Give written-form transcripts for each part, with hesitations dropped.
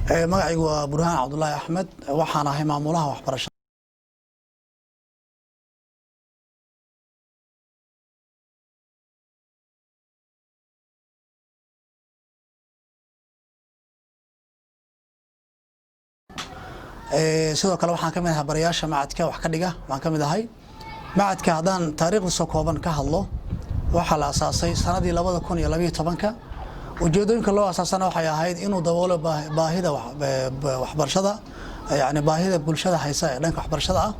magacaygu waa Burhaan Cabdullaahi Axmed waxaan ahay maamulaha waxbarashada sidoo kale waxaan kamid ahay barayaasha macadka wax ka dhiga waan kamid ahay macadka hadaan taariikhda soo kooban ka hadlo waxa la asaasay sanadii 2012 ujeedooyinka loo asaasana waxay ahayd inuu daboolo baahida waxbarashada yani baahida bulshada haysa ee dhanka waxbarashada ah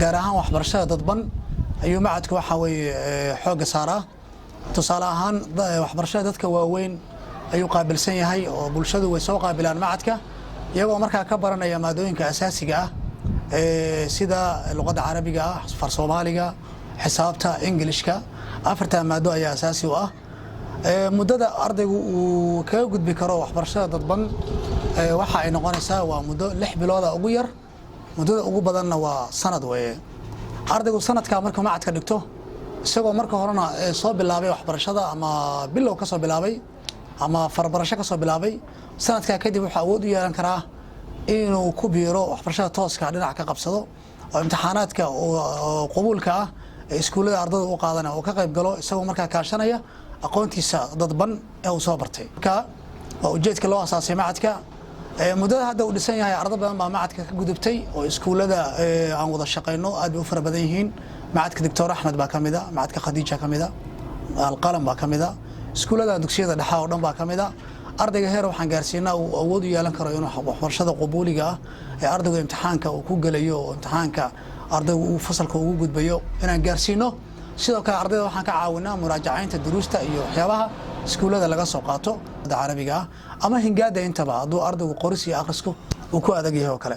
gaar ahaan waxbarashada dadban ayuu macadku waxa weeye xoog saaraa tusaale ahaan waxbarashada dadka waaweyn ayuu qaabilsan yahay oo bulshadu way soo qaabilaan macadka iyagoo markaa ka baranaya maadooyinka asaasiga ah sida luqadda carabiga ah far Soomaaliga xisaabta Ingiriiska afarta maado ayaa asaasi u ah muddada ardaygu uu ka gudbi karo waxbarashada dadban waxa ay noqonaysaa waa muddo 6 bilood ugu yar muddada ugu badanna waa sanad weeye ardaygu sanadka markuu macadka dhigto isagoo marka horena soo bilaabay waxbarashada ama bilow ka soo bilaabay ama farbarasho ka soo bilaabay sanadka kadib waxa awood u yeelan karaa inuu ku biiro waxbarashada tooska dhinac ka qabsado oo imtixaanaadka oo qabuulka ah iskuulada ardayda u qaadanaya oo ka qayb galo isagoo markaa kaashanaya aqoontiisa dadban ee uu soo bartay ka waa ujeedka loo asaasay macadka muddada hadda uu dhisan yahay arday badan baa macadka ka gudubtay oo iskuulada aan wada shaqeyno aad u fara badan yihiin macadka Dr. Axmed baa kamida macadka Khadiija kamida Alqalam baa kamida iskuulada dugsiyada dhexe oo dhan baa kamida ardayga heer waxaan gaarsiinaa uu awood u yeelan karo inuu waxbarashada qabuuliga ah ee ardayga imtixaanka uu ku galayo oo imtixaanka ardaygu uu fasalka ugu gudbayo inaan gaarsiino sidoo kale ardayda waxaan ka caawinaa muraajacaynta duruusta iyo waxyaabaha iskuulada laga soo qaato carabiga ama hingaada intaba hadduu ardaygu qoris iyo akhrisku uu ku adag yahay oo kale